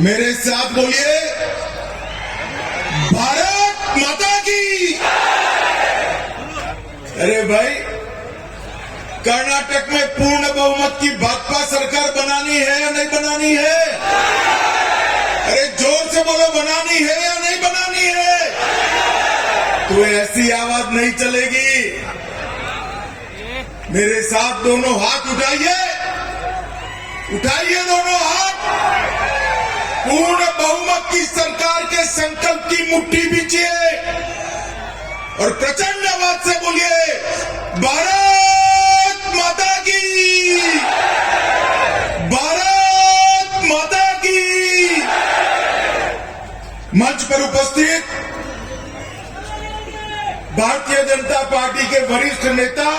मेरे साथ बोलिए, भारत माता की। अरे भाई, कर्नाटक में पूर्ण बहुमत की भाजपा सरकार बनानी है या नहीं बनानी है? अरे जोर से बोलो, बनानी है या नहीं बनानी है? तो ऐसी आवाज नहीं चलेगी। मेरे साथ दोनों हाथ उठाइए, उठाइए दोनों हाथ। पूर्ण बहुमत की सरकार के संकल्प की मुट्ठी बीचिए और प्रचंड आवाज से बोलिए, भारत माता की, भारत माता की। मंच पर उपस्थित भारतीय जनता पार्टी के वरिष्ठ नेता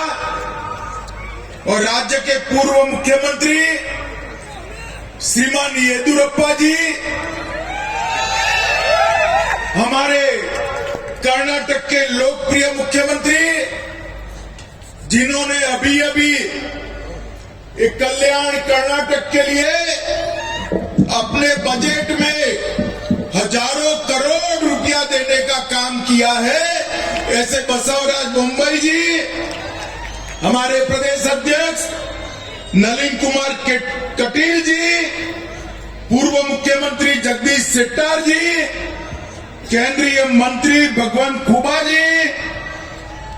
और राज्य के पूर्व मुख्यमंत्री श्रीमान येदियुरप्पा जी, हमारे कर्नाटक के लोकप्रिय मुख्यमंत्री, जिन्होंने अभी अभी एक कल्याण कर्नाटक के लिए अपने बजट में हजारों करोड़ रुपया देने का काम किया है, ऐसे बसवराज बोम्मई जी, हमारे प्रदेश अध्यक्ष नलिन कुमार कटील जी, पूर्व मुख्यमंत्री जगदीश शेट्टर जी, केंद्रीय मंत्री भगवंत खुबा जी,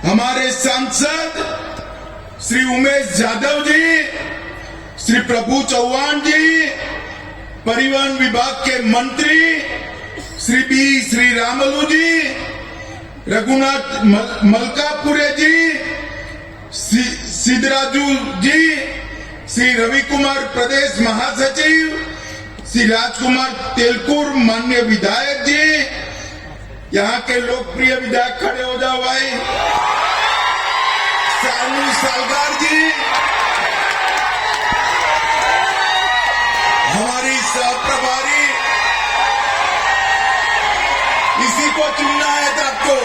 हमारे सांसद श्री उमेश यादव जी, श्री प्रभु चौहान जी, परिवहन विभाग के मंत्री श्री बी श्रीरामुलु जी, रघुनाथ मलकापुरे जी, सिद्धराजू जी, श्री रवि कुमार प्रदेश महासचिव, श्री राजकुमार तेलकुर माननीय विधायक जी, यहाँ के लोकप्रिय विधायक खड़े हो जाओ भाई, सानू सालगार जी, हमारी सहप्रभारी, इसी को चुनना है आपको,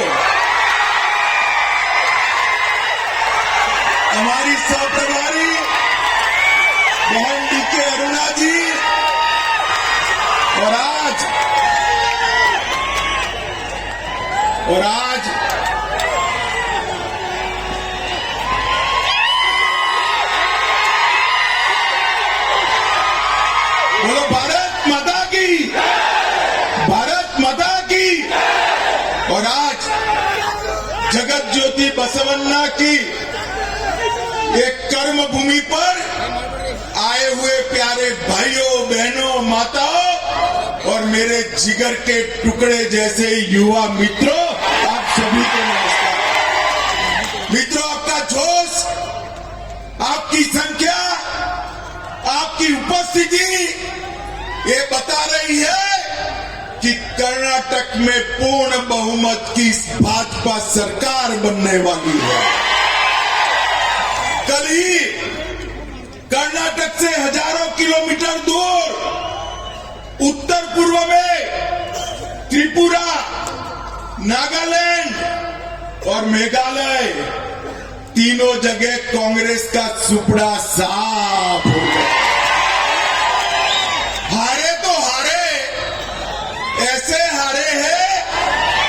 हमारी सहप्रभारी बहन डीके अरुणा जी, और आज बोलो, भारत माता की, भारत माता की। और आज जगत ज्योति बसवन्ना की एक कर्म भूमि पर आए हुए प्यारे भाइयों, बहनों, माताओं और मेरे जिगर के टुकड़े जैसे युवा मित्रों, आप सभी को नमस्कार। मित्रों, आपका जोश, आपकी संख्या, आपकी उपस्थिति ये बता रही है कि कर्नाटक में पूर्ण बहुमत की भाजपा सरकार बनने वाली है। कल ही कर्नाटक से हजारों किलोमीटर दूर उत्तर पूर्व में त्रिपुरा, नागालैंड और मेघालय, तीनों जगह कांग्रेस का सुपड़ा साफ हो गया। हारे तो हारे, ऐसे हारे हैं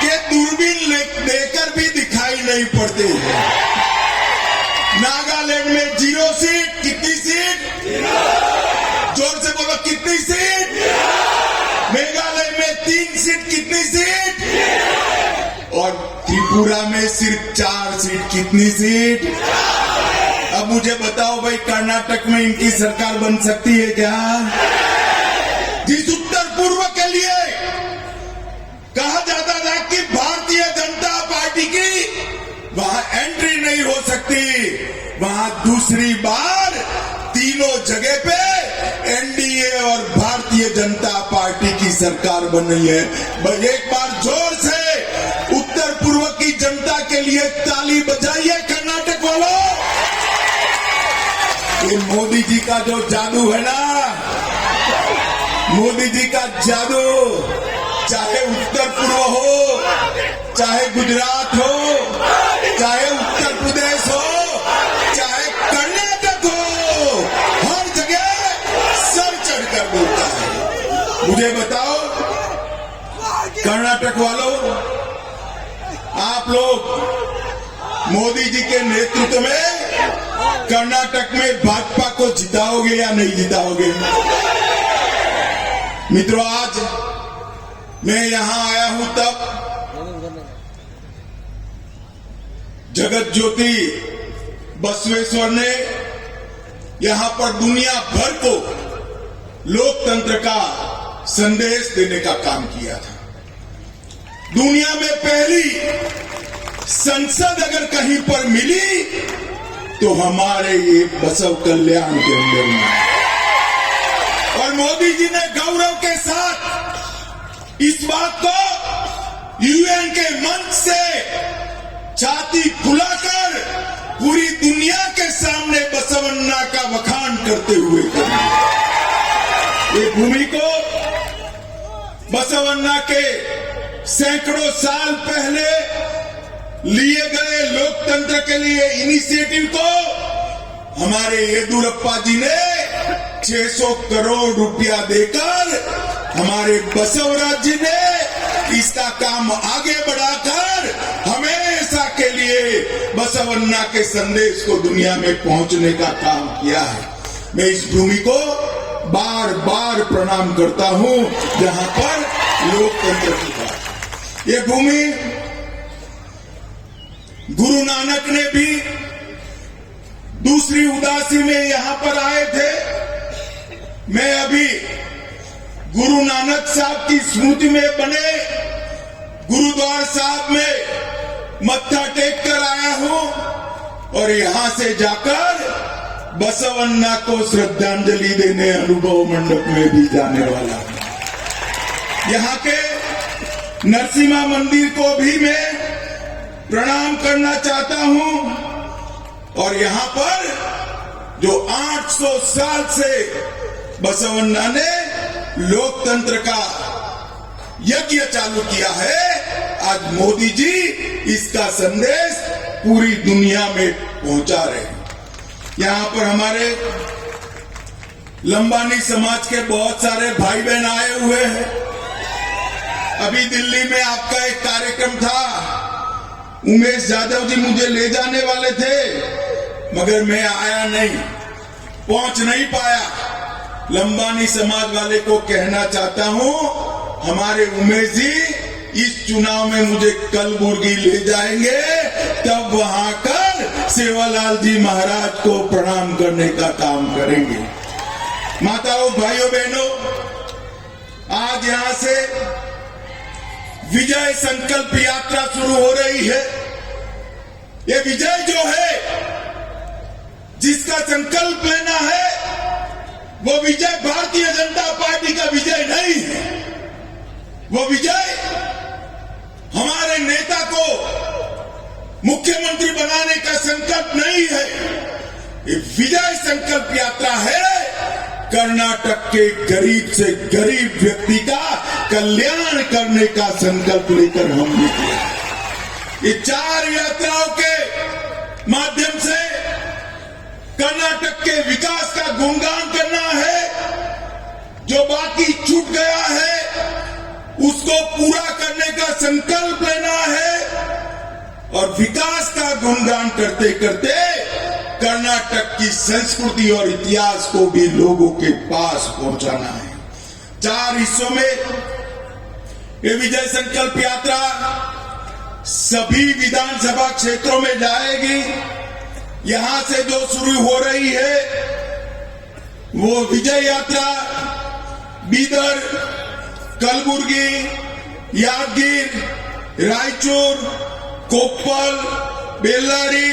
कि दूरबीन देकर भी दिखाई नहीं पड़ते हैं। नागालैंड में 0 सीट, कितनी सीट? जोर से बोलो, कितनी सीट? मेघालय में 3 सीट, कितनी सीट? और त्रिपुरा में सिर्फ 4 सीट, कितनी सीट? अब मुझे बताओ भाई, कर्नाटक में इनकी सरकार बन सकती है क्या? जिस उत्तर पूर्व के लिए कहा जाता था कि भारतीय जनता पार्टी की वहां एंट्री नहीं हो सकती, वहां दूसरी बार तीनों जगह पे एनडीए और भारतीय जनता पार्टी की सरकार बन रही है। एक बार जोर से उत्तर पूर्व की जनता के लिए ताली बजाइए कर्नाटक वालों। ये मोदी जी का जो जादू है ना, मोदी जी का जादू, चाहे उत्तर पूर्व हो, चाहे गुजरात हो, चाहे उत्तर प्रदेश हो, चाहे कर्नाटक हो, हर जगह सर चढ़कर बोलता है। मुझे बता कर्नाटक वालों, आप लोग मोदी जी के नेतृत्व में कर्नाटक में भाजपा को जिताओगे या नहीं जिताओगे? मित्रों, आज मैं यहां आया हूं तब जगत ज्योति बसवेश्वर ने यहां पर दुनिया भर को लोकतंत्र का संदेश देने का काम किया था। दुनिया में पहली संसद अगर कहीं पर मिली तो हमारे ये बसव कल्याण के अंदर में, और मोदी जी ने गौरव के साथ इस बात को यूएन के मंच से छाती फुलाकर पूरी दुनिया के सामने बसवन्ना का वखान करते हुए ये भूमि को बसवन्ना के सैकड़ों साल पहले लिए गए लोकतंत्र के लिए इनिशिएटिव को हमारे येदुरप्पा जी ने 600 करोड़ रुपया देकर हमारे बसवराज जी ने इसका काम आगे बढ़ाकर हमेशा के लिए बसवन्ना के संदेश को दुनिया में पहुंचने का काम किया है। मैं इस भूमि को बार बार प्रणाम करता हूं जहां पर लोकतंत्र की बात। ये भूमि गुरु नानक ने भी दूसरी उदासी में यहां पर आए थे। मैं अभी गुरु नानक साहब की स्मृति में बने गुरुद्वारा साहब में मत्था टेक कर आया हूं और यहां से जाकर बसवन्ना को श्रद्धांजलि देने अनुभव मंडप में भी जाने वाला हूं। यहां के नरसिम्हा मंदिर को भी मैं प्रणाम करना चाहता हूं और यहां पर जो 800 साल से बसवन्ना ने लोकतंत्र का यज्ञ चालू किया है, आज मोदी जी इसका संदेश पूरी दुनिया में पहुंचा रहे हैं। यहां पर हमारे लंबानी समाज के बहुत सारे भाई बहन आए हुए हैं। अभी दिल्ली में आपका एक कार्यक्रम था, उमेश यादव जी मुझे ले जाने वाले थे मगर मैं आया नहीं, पहुंच नहीं पाया। लंबानी समाज वाले को कहना चाहता हूं, हमारे उमेश जी इस चुनाव में मुझे कलबुर्गी ले जाएंगे, तब वहां कर सेवालाल जी महाराज को प्रणाम करने का काम करेंगे। माताओं, भाइयों बहनों, आज यहां से विजय संकल्प यात्रा शुरू हो रही है। ये विजय जो है, जिसका संकल्प लेना है, वो विजय भारतीय जनता पार्टी का विजय नहीं है। वो विजय हमारे नेता को मुख्यमंत्री बनाने का संकल्प नहीं है। ये विजय संकल्प यात्रा है कर्नाटक के गरीब से गरीब व्यक्ति का कल्याण करने का संकल्प लेकर हम निकले। ये 4 यात्राओं के माध्यम से कर्नाटक के विकास का गुणगान करना है। जो बाकी छूट गया है उसको पूरा करने का संकल्प लेना है और विकास का गुणगान करते करते कर्नाटक की संस्कृति और इतिहास को भी लोगों के पास पहुंचाना है। 4 हिस्सों में ये विजय संकल्प यात्रा सभी विधानसभा क्षेत्रों में जाएगी। यहां से जो शुरू हो रही है वो विजय यात्रा बीदर, कलबुर्गी, यादगीर, रायचूर, कोप्पल, बेल्लारी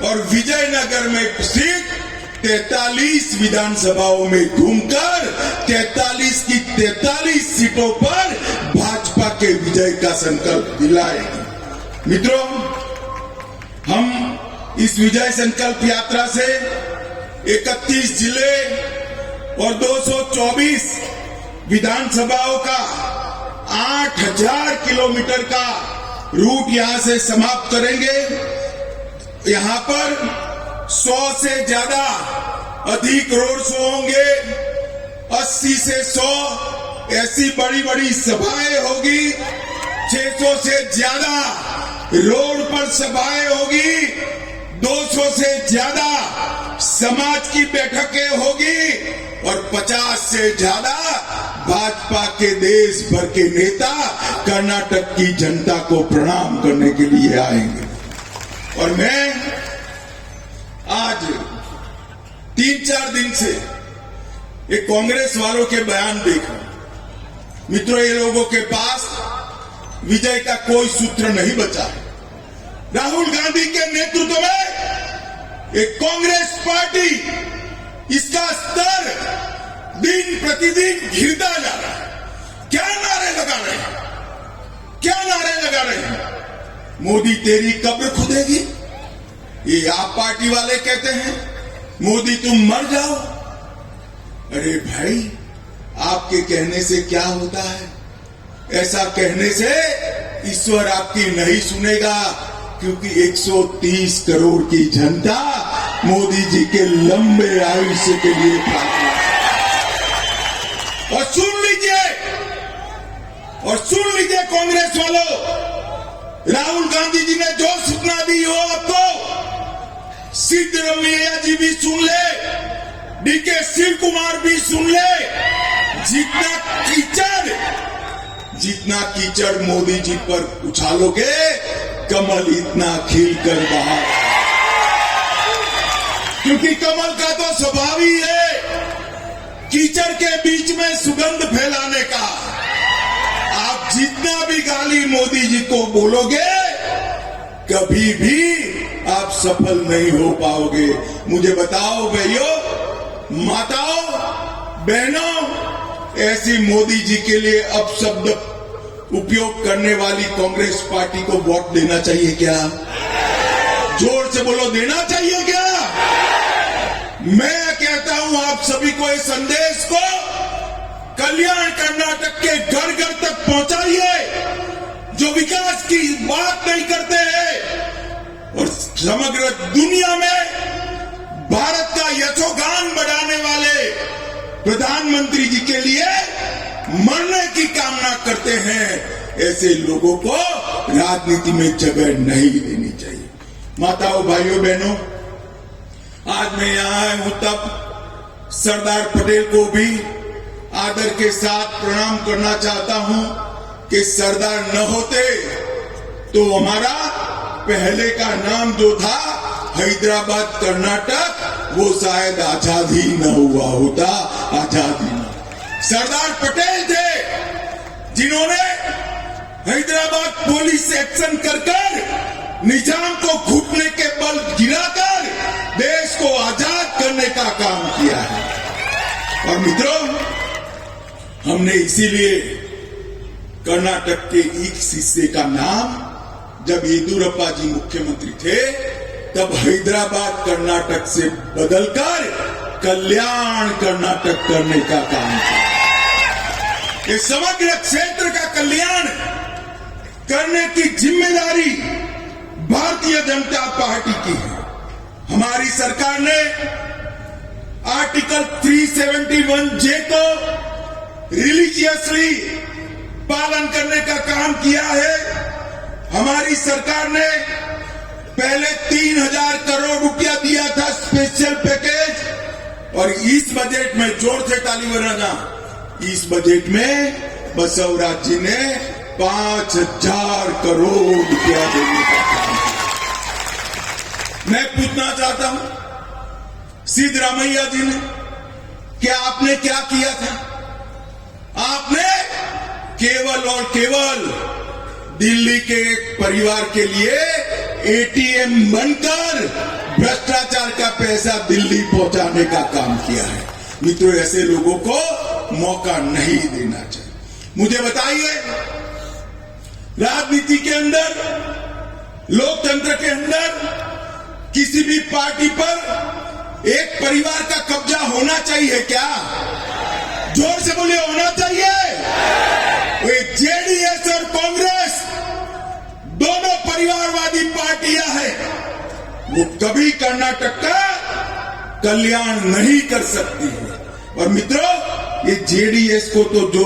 और विजयनगर में स्थित 43 विधानसभाओं में घूमकर 43 की 43 सीटों पर भाजपा के विजय का संकल्प दिलाएगी। मित्रों, हम इस विजय संकल्प यात्रा से 31 जिले और 224 विधानसभाओं का 8000 किलोमीटर का रूट यहां से समाप्त करेंगे। यहां पर 100 से ज्यादा अधिक रोड शो होंगे। 80 से 100 ऐसी बड़ी बड़ी सभाएं होगी, 600 से ज्यादा रोड पर सभाएं होगी, 200 से ज्यादा समाज की बैठकें होगी और 50 से ज्यादा भाजपा के देश भर के नेता कर्नाटक की जनता को प्रणाम करने के लिए आएंगे। और मैं आज 3-4 दिन से ये कांग्रेस वालों के बयान देख रहा हूं। मित्रों, ये लोगों के पास विजय का कोई सूत्र नहीं बचा है। राहुल गांधी के नेतृत्व में एक कांग्रेस पार्टी, इसका स्तर दिन प्रतिदिन गिरता जा रहा है। क्या नारे लगा रहे हैं, क्या नारे लगा रहे हैं? मोदी तेरी कब्र खुदेगी, ये आप पार्टी वाले कहते हैं। मोदी तुम मर जाओ। अरे भाई, आपके कहने से क्या होता है? ऐसा कहने से ईश्वर आपकी नहीं सुनेगा, क्योंकि 130 करोड़ की जनता मोदी जी के लंबे आयुष्य के लिए प्रार्थना। और सुन लीजिए कांग्रेस वालों, राहुल गांधी जी ने जो सूचना दी हो आपको, सिद्धरमैया जी भी सुन ले, डीके शिव कुमार भी सुन ले। जितना कीचड़ मोदी जी पर उछालोगे, कमल इतना खिल कर बाहर, क्योंकि कमल का तो स्वभाव ही है कीचड़ के बीच में सुगंध फैलाने का। आप जितना भी गाली मोदी जी को बोलोगे, कभी भी आप सफल नहीं हो पाओगे। मुझे बताओ भाइयों, माताओं, बहनों, ऐसी मोदी जी के लिए अपशब्द उपयोग करने वाली कांग्रेस पार्टी को वोट देना चाहिए क्या? जोर से बोलो, देना चाहिए क्या? मैं कहता हूं आप सभी को इस संदेश को कल्याण कर्नाटक के घर घर तक पहुंचाइए, जो विकास की बात नहीं करते हैं और समग्र दुनिया में भारत का यशोगान बढ़ाने वाले प्रधानमंत्री जी के लिए मरने की कामना करते हैं। ऐसे लोगों को राजनीति में जगह नहीं देनी चाहिए। माताओं, भाइयों, बहनों, आज मैं यहां आया हूं तब सरदार पटेल को भी आदर के साथ प्रणाम करना चाहता हूं कि सरदार न होते तो हमारा पहले का नाम जो था हैदराबाद कर्नाटक, वो शायद आजाद ही न हुआ होता। आजादी न, सरदार पटेल थे जिन्होंने हैदराबाद पुलिस एक्शन कर निजाम को घुटने के बल गिराकर देश को आजाद करने का काम किया है। और मित्रों, हमने इसीलिए कर्नाटक के एक हिस्से का नाम, जब येदियुरप्पा जी मुख्यमंत्री थे, तब हैदराबाद कर्नाटक से बदलकर कल्याण कर्नाटक करने का काम किया। ये समग्र क्षेत्र का कल्याण करने की जिम्मेदारी भारतीय जनता पार्टी की है। हमारी सरकार ने आर्टिकल 371J को रिलीजियसली पालन करने का काम किया है। हमारी सरकार ने पहले 3000 करोड़ रुपया दिया था स्पेशल पैकेज, और इस बजट में, जोर से ताली बजाना, इस बजट में बसवराज जी ने 5000 करोड़ रुपया देने का काम किया। मैं पूछना चाहता हूं सिद्धरमैया जी ने, क्या आपने क्या किया था? आपने केवल और केवल दिल्ली के एक परिवार के लिए एटीएम बनकर भ्रष्टाचार का पैसा दिल्ली पहुंचाने का काम किया है। मित्रों, ऐसे लोगों को मौका नहीं देना चाहिए। मुझे बताइए, राजनीति के अंदर, लोकतंत्र के अंदर किसी भी पार्टी पर एक परिवार का कब्जा होना चाहिए क्या? जोर से बोलिए, होना चाहिए। जेडीएस और कांग्रेस दोनों परिवारवादी पार्टियां हैं, वो कभी कर्नाटक का कल्याण नहीं कर सकती है। और मित्रों, ये जेडीएस को तो जो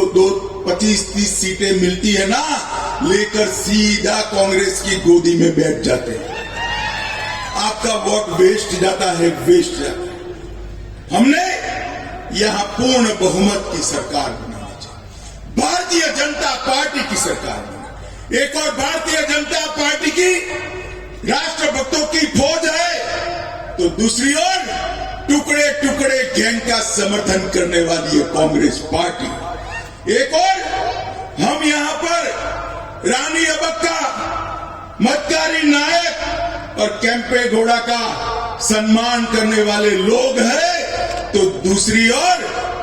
25-30 सीटें मिलती है ना, लेकर सीधा कांग्रेस की गोदी में बैठ जाते हैं। आपका वोट वेस्ट जाता है, वेस्ट जाता है। हमने यहां पूर्ण बहुमत की सरकार बनानी चाहिए, भारतीय जनता पार्टी की सरकार बनानी। एक और भारतीय जनता पार्टी की राष्ट्रभक्तों की फौज है, तो दूसरी ओर टुकड़े टुकड़े गैंग का समर्थन करने वाली है कांग्रेस पार्टी। एक और हम यहां पर रानी अबक्का, मतकारी नायक और कैंपे गौड़ा का सम्मान करने वाले लोग हैं, तो दूसरी ओर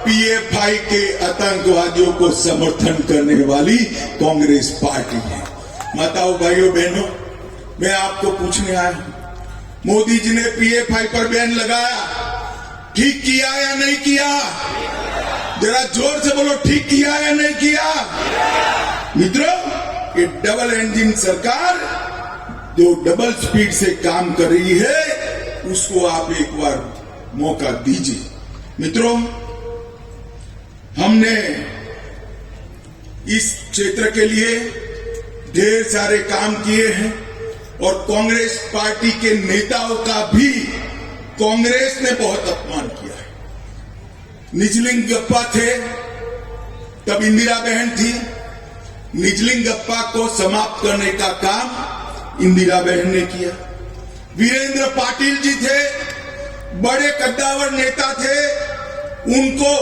पीएफआई के आतंकवादियों को समर्थन करने वाली कांग्रेस पार्टी है। माताओं, भाइयों, बहनों, मैं आपको पूछने आया हूं, मोदी जी ने पीएफआई पर बैन लगाया, ठीक किया या नहीं किया? जरा जोर से बोलो, ठीक किया या नहीं किया? मित्रों, ये डबल इंजन सरकार जो डबल स्पीड से काम कर रही है, उसको आप एक बार मौका दीजिए। मित्रों, हमने इस क्षेत्र के लिए ढेर सारे काम किए हैं और कांग्रेस पार्टी के नेताओं का भी कांग्रेस ने बहुत अपमान किया है। निजलिंगप्पा थे, तब इंदिरा बहन थी। निजलिंगप्पा को समाप्त करने का काम इंदिरा बहन ने किया। वीरेंद्र पाटिल जी थे, बड़े कद्दावर नेता थे, उनको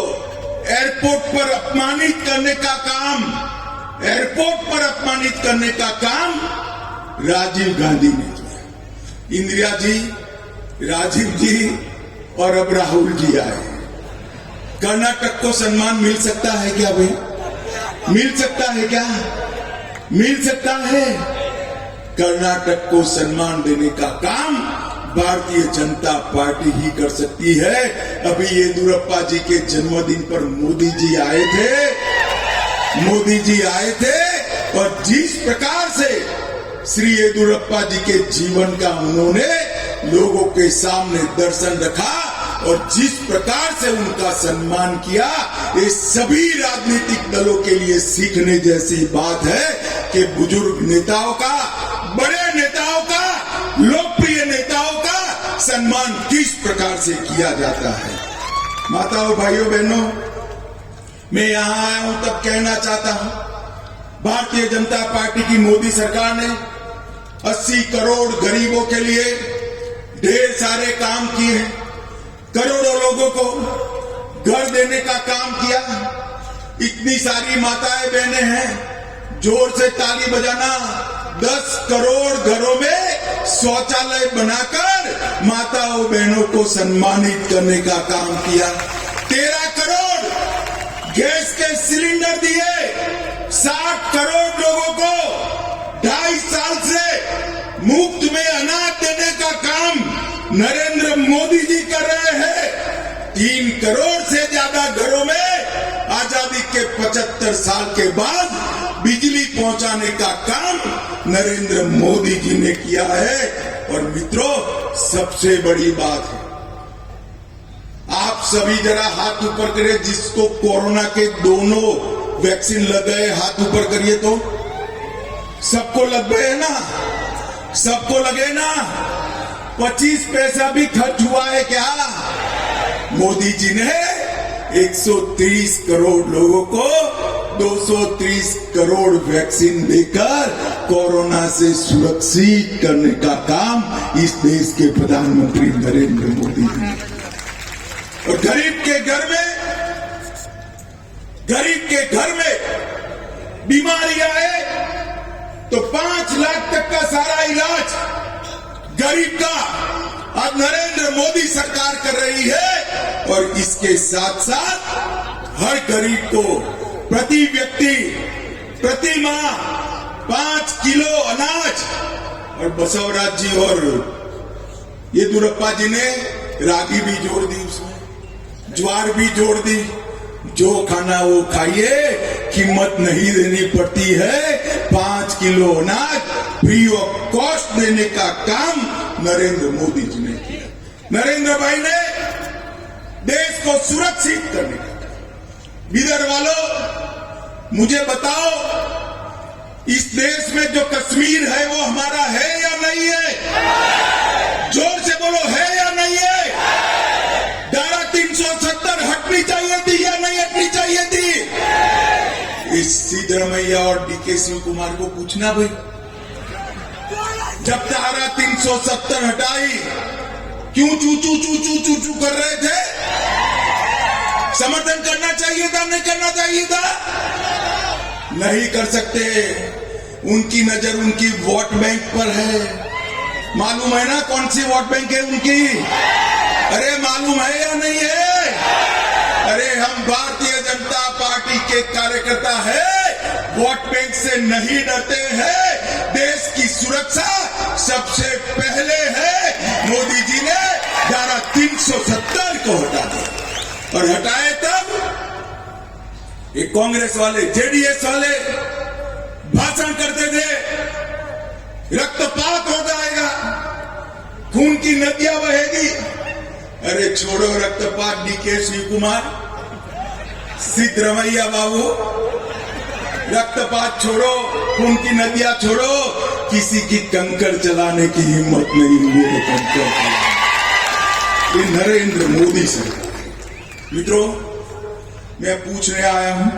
एयरपोर्ट पर अपमानित करने का काम राजीव गांधी ने किया। इंदिरा जी, राजीव जी और अब राहुल जी आए। कर्नाटक को सम्मान मिल सकता है क्या भाई? मिल सकता है क्या? मिल सकता है। कर्नाटक को सम्मान देने का काम भारतीय जनता पार्टी ही कर सकती है। अभी येदियुरप्पा जी के जन्मदिन पर मोदी जी आए थे और जिस प्रकार से श्री येदियुरप्पा जी के जीवन का उन्होंने लोगों के सामने दर्शन रखा और जिस प्रकार से उनका सम्मान किया, ये सभी राजनीतिक दलों के लिए सीखने जैसी बात है कि बुजुर्ग नेताओं का, बड़े नेताओं का, लोकप्रिय नेताओं का सम्मान किस प्रकार से किया जाता है। माताओं, भाइयों, बहनों, मैं यहां आया हूं तब कहना चाहता हूं, भारतीय जनता पार्टी की मोदी सरकार ने 80 करोड़ गरीबों के लिए ढेर सारे काम किए हैं। करोड़ों लोगों को घर देने का काम किया। इतनी सारी माताएं बहनें हैं, जोर से ताली बजाना। 10 करोड़ घरों में शौचालय बनाकर माताओं बहनों को सम्मानित करने का काम किया। 13 करोड़ गैस के सिलेंडर दिए। 60 करोड़ लोगों को 2.5 साल से मुफ्त में अनाज देने का काम नरेंद्र मोदी जी कर रहे हैं। 3 करोड़ से ज्यादा घरों में आजादी के 75 साल के बाद बिजली पहुंचाने का काम नरेंद्र मोदी जी ने किया है। और मित्रों, सबसे बड़ी बात है, आप सभी जरा हाथ ऊपर करें, जिसको कोरोना के दोनों वैक्सीन लग गए, हाथ ऊपर करिए। तो सबको लग गए ना? सबको लगे ना? 25 पैसा भी खर्च हुआ है क्या? मोदी जी ने 130 करोड़ लोगों को 230 करोड़ वैक्सीन देकर कोरोना से सुरक्षित करने का काम इस देश के प्रधानमंत्री नरेंद्र मोदी जी। और गरीब के घर में बीमारी आए तो 5 लाख तक का सारा इलाज गरीब का अब नरेंद्र मोदी सरकार कर रही है। और इसके साथ साथ हर गरीब को प्रति व्यक्ति प्रति माह 5 किलो अनाज, और बसवराज जी और येदियुरप्पा जी ने रागी भी जोड़ दी, उसमें ज्वार भी जोड़ दी। जो खाना वो खाइए, कीमत नहीं देनी पड़ती है। 5 किलो अनाज फ्री ऑफ कॉस्ट देने का काम नरेंद्र मोदी जी ने किया। नरेंद्र भाई ने देश को सुरक्षित करने का, बीदर वालों, मुझे बताओ, इस देश में जो कश्मीर है वो हमारा है या नहीं है? जोर से बोलो, है या नहीं है? धारा 370 हटनी चाहिए थी या नहीं हटनी चाहिए थी? इस सिद्धरामैया और डीके शिव कुमार को पूछना भाई, जब धारा 370 हटाई क्यों चू चू चू चू चू चू कर रहे थे? समर्थन करना चाहिए था, नहीं करना चाहिए था? नहीं कर सकते। उनकी नजर उनकी वोट बैंक पर है। मालूम है ना कौन सी वोट बैंक है उनकी? अरे मालूम है या नहीं है? अरे हम भारतीय जनता पार्टी के कार्यकर्ता है, वोट बैंक से नहीं डरते हैं। देश की सुरक्षा सबसे पहले है। मोदी जी ने धारा 370 को हटा दिया और हटाए तब ये कांग्रेस वाले, जेडीएस वाले भाषण करते थे, रक्तपात हो जाएगा, खून की नदियां बहेगी। अरे छोड़ो रक्तपात, डीके शिव कुमार, सिद्धरामैया बाबू, रक्तपात छोड़ो, खून की नदियां छोड़ो, किसी की कंकड़ चलाने की हिम्मत नहीं हुई है। कंकड़ ये नरेंद्र मोदी सरकार। मित्रों, मैं पूछने आया हूं,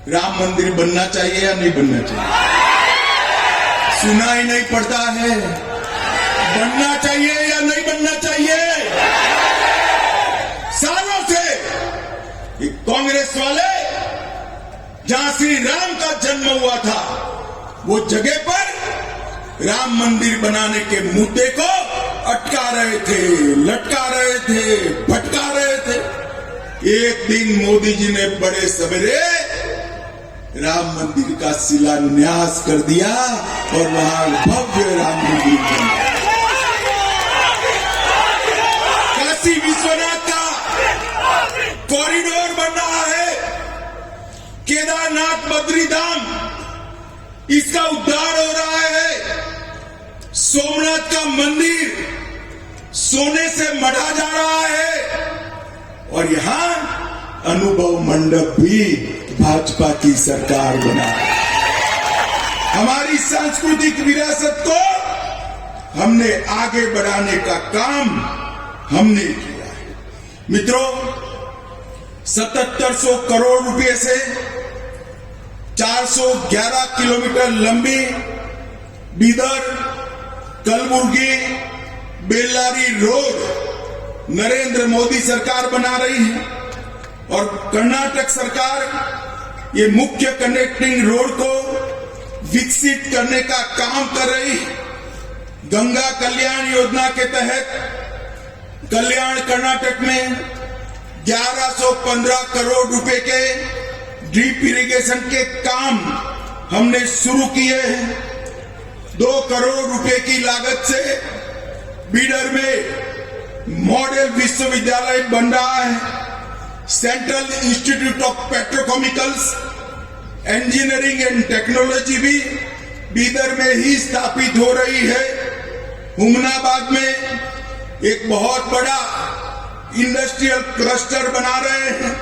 राम मंदिर बनना चाहिए या नहीं बनना चाहिए? सुना ही नहीं पड़ता है। बनना चाहिए या नहीं बनना चाहिए? सालों से ये कांग्रेस वाले जहां श्री राम का जन्म हुआ था, वो जगह पर राम मंदिर बनाने के मुद्दे को अटका रहे थे, लटका रहे थे, भटका रहे थे। एक दिन मोदी जी ने बड़े सवेरे राम मंदिर का शिलान्यास कर दिया और वहां भव्य राम मंदिर बना। काशी विश्वनाथ का कॉरिडोर बन रहा है, केदारनाथ बद्रीधाम इसका उद्धार हो रहा है, सोमनाथ का मंदिर सोने से मढ़ा जा रहा है और यहां अनुभव मंडप भी भाजपा की सरकार बना। हमारी सांस्कृतिक विरासत को हमने आगे बढ़ाने का काम हमने किया है। मित्रों, 7700 करोड़ रुपए से 411 किलोमीटर लंबी बीदर कलबुर्गी बेल्लारी रोड नरेंद्र मोदी सरकार बना रही है और कर्नाटक सरकार ये मुख्य कनेक्टिंग रोड को विकसित करने का काम कर रही है। गंगा कल्याण योजना के तहत कल्याण कर्नाटक में 1115 करोड़ रुपए के ड्रिप इरिगेशन के काम हमने शुरू किए हैं। 2 करोड़ रुपए की लागत से बीडर में मॉडल विश्वविद्यालय बन रहा है। Central institute of petrochemicals engineering and technology भी बीदर में ही स्थापित हो रही है। हुमनाबाद में एक बहुत बड़ा इंडस्ट्रियल क्लस्टर बना रहे हैं।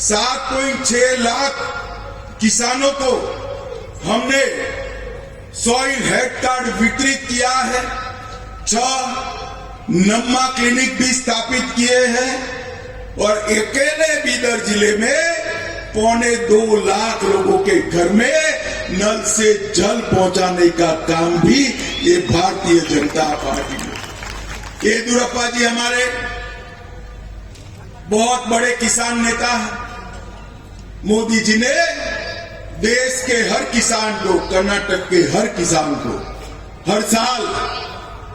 7.6 लाख किसानों को हमने सॉइल हेल्थ कार्ड वितरित किया है। 6 नम्मा क्लिनिक भी स्थापित किए हैं और अकेले बीदर जिले में 2.25 लाख लोगों के घर में नल से जल पहुंचाने का काम भी ये भारतीय जनता पार्टी में। येदियुरप्पा जी हमारे बहुत बड़े किसान नेता हैं। मोदी जी ने देश के हर किसान को, कर्नाटक के हर किसान को हर साल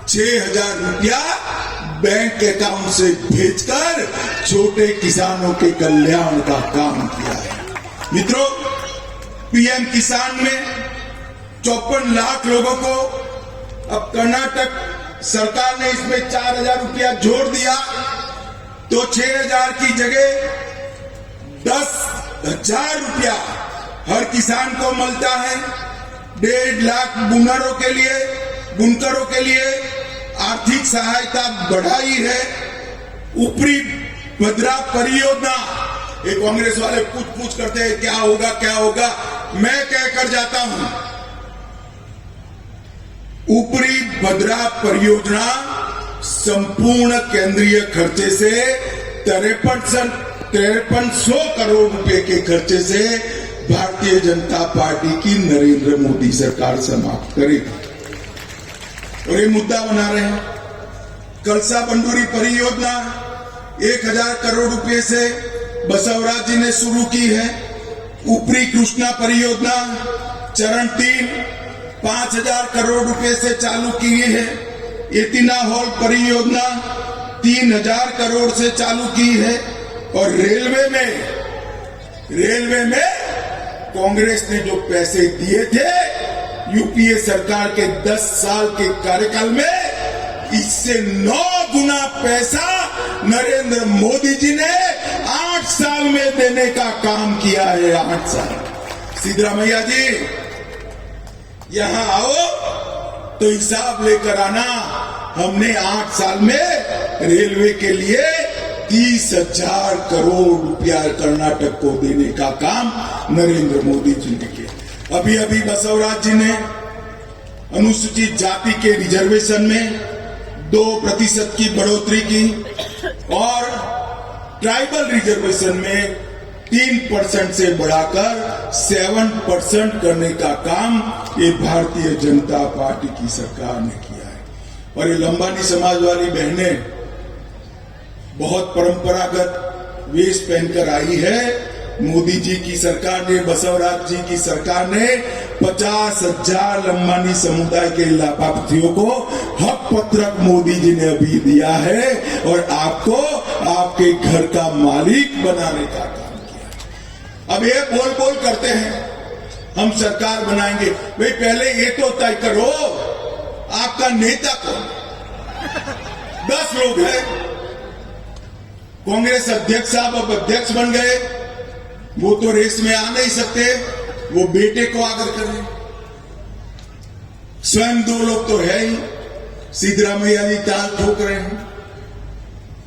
6,000 रुपया बैंक अकाउंट से भेजकर छोटे किसानों के कल्याण का काम किया है। मित्रों, पीएम किसान में 54 लाख लोगों को अब कर्नाटक सरकार ने इसमें 4,000 रुपया जोड़ दिया तो 6,000 की जगह 10,000 रुपया हर किसान को मिलता है। 1.5 लाख बुनकरों के लिए आर्थिक सहायता बढ़ाई है। ऊपरी भद्रा परियोजना ये कांग्रेस वाले पूछ करते हैं क्या होगा क्या होगा। मैं कहकर जाता हूं, ऊपरी भद्रा परियोजना संपूर्ण केंद्रीय खर्चे से 5300 करोड़ रुपए के खर्चे से भारतीय जनता पार्टी की नरेंद्र मोदी सरकार समाप्त करेगी। और ये मुद्दा बना रहे हैं। कलसा बंडूरी परियोजना 1000 करोड़ रुपए से बसवराज जी ने शुरू की है। ऊपरी कृष्णा परियोजना चरण 3 5000 करोड़ रुपए से चालू की है। एतिना हॉल परियोजना 3000 करोड़ से चालू की है। और रेलवे में कांग्रेस ने जो पैसे दिए थे यूपीए सरकार के 10 साल के कार्यकाल में, इससे 9 गुना पैसा नरेंद्र मोदी जी ने 8 साल में देने का काम किया है। 8 साल। सिद्धरामैया जी यहां आओ तो हिसाब लेकर आना। हमने 8 साल में रेलवे के लिए 30,000 करोड़ रुपया कर्नाटक को देने का काम नरेंद्र मोदी जी ने किया। अभी बसवराज जी ने अनुसूचित जाति के रिजर्वेशन में 2% की बढ़ोतरी की और ट्राइबल रिजर्वेशन में 3% से बढ़ाकर 7% करने का काम ये भारतीय जनता पार्टी की सरकार ने किया है। और ये लंबानी समाज वाली बहनें बहुत परंपरागत वेश पहनकर आई है। मोदी जी की सरकार ने, बसवराज जी की सरकार ने 50,000 लंबानी समुदाय के लाभार्थियों को हक पत्रक मोदी जी ने अभी दिया है और आपको आपके घर का मालिक बनाने का काम किया। अब ये बोल करते हैं हम सरकार बनाएंगे। भाई पहले ये तो तय करो आपका नेता कौन। 10 लोग हैं। कांग्रेस अध्यक्ष साहब अब अध्यक्ष बन गए, वो तो रेस में आ नहीं सकते, वो बेटे को आगर करें। स्वयं 2 लोग तो है ही, सिद्धरामैया जी ताल ठोक रहे हैं,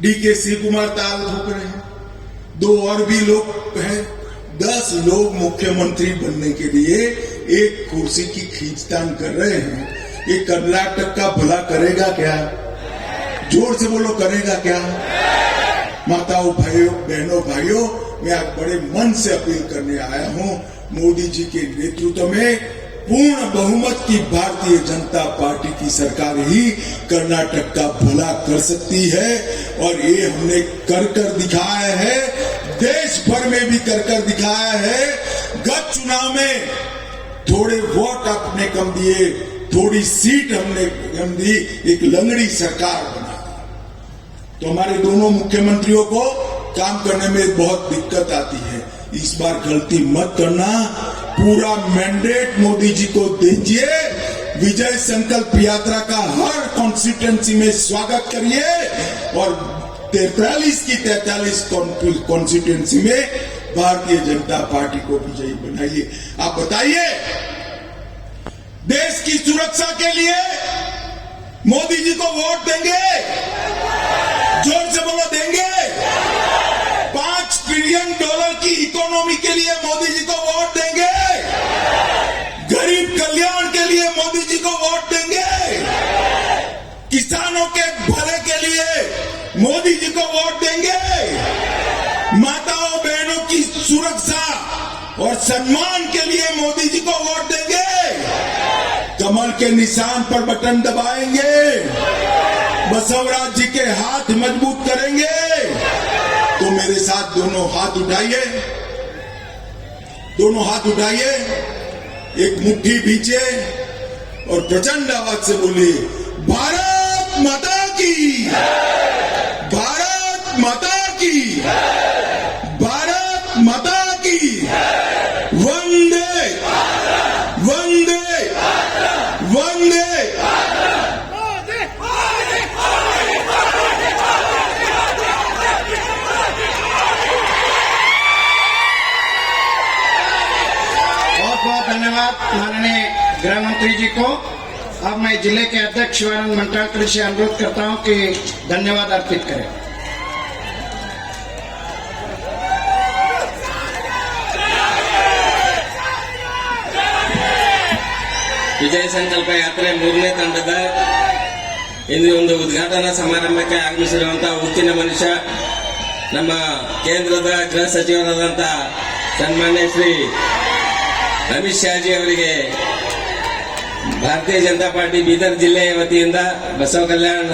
डीके शिव कुमार ताल ठोक रहे हैं, 2 और भी लोग हैं। 10 लोग मुख्यमंत्री बनने के लिए एक कुर्सी की खींचतान कर रहे हैं। ये कर्नाटक का भला करेगा क्या? जोर से बोलो, करेगा क्या? माताओं भाइयों, बहनों भाइयों, मैं आज बड़े मन से अपील करने आया हूं। मोदी जी के नेतृत्व में पूर्ण बहुमत की भारतीय जनता पार्टी की सरकार ही कर्नाटक का भला कर सकती है। और ये हमने कर दिखाया है, देश भर में भी कर दिखाया है। गत चुनाव में थोड़े वोट आपने कम दिए, थोड़ी सीट हमने कम दी, एक लंगड़ी सरकार बना। तो हमारे दोनों मुख्यमंत्रियों को काम करने में बहुत दिक्कत आती है। इस बार गलती मत करना, पूरा मैंडेट मोदी जी को दीजिए। विजय संकल्प यात्रा का हर कॉन्स्टिट्यूएंसी में स्वागत करिए और 43 की 43 कॉन्स्टिट्यूएंसी में भारतीय जनता पार्टी को विजयी बनाइए। आप बताइए, देश की सुरक्षा के लिए मोदी जी को वोट देंगे? जोर से बोलो, देंगे? $5 ट्रिलियन की इकोनॉमी के लिए मोदी जी को वोट देंगे? गरीब कल्याण के लिए मोदी जी को वोट देंगे? किसानों के भले के लिए मोदी जी को वोट देंगे? माताओं बहनों की सुरक्षा और सम्मान के लिए मोदी जी को वोट देंगे? कमल के निशान पर बटन दबाएंगे, बसवराज जी के हाथ मजबूत करेंगे। तो मेरे साथ दोनों हाथ उठाइए, एक मुट्ठी भींचे और प्रचंड आवाज से बोलिए, भारत माता की, भारत माता की, भारत माता की, वंदे वंदे वंदे। धन्यवाद माननीय गृह मंत्री जी को। अब मैं जिले के अध्यक्ष शिवानंद मंटालकर से अनुरोध करता हूं कि धन्यवाद अर्पित करें। ವಿಜಯ ಸಂಕಲ್ಪ ಯಾತ್ರೆ 3ನೇ ತಂಡದ ಇಂದು ಒಂದು ಉದ್ಘಾಟನಾ ಸಮಾರಂಭಕ್ಕೆ ಆಗಮಿಸಿರುವಂತಹ ಉಕ್ಕಿನ ಮನುಷ್ಯ ನಮ್ಮ ಕೇಂದ್ರದ ಗೃಹ ಸಚಿವರಾದಂತಹ ಸನ್ಮಾನ್ಯ ಶ್ರೀ ಅಮಿತ್ ಶಾಜಿ ಅವರಿಗೆ ಭಾರತೀಯ ಜನತಾ ಪಾರ್ಟಿ ಬೀದರ್ ಜಿಲ್ಲೆಯ ವತಿಯಿಂದ ಬಸವ ಕಲ್ಯಾಣ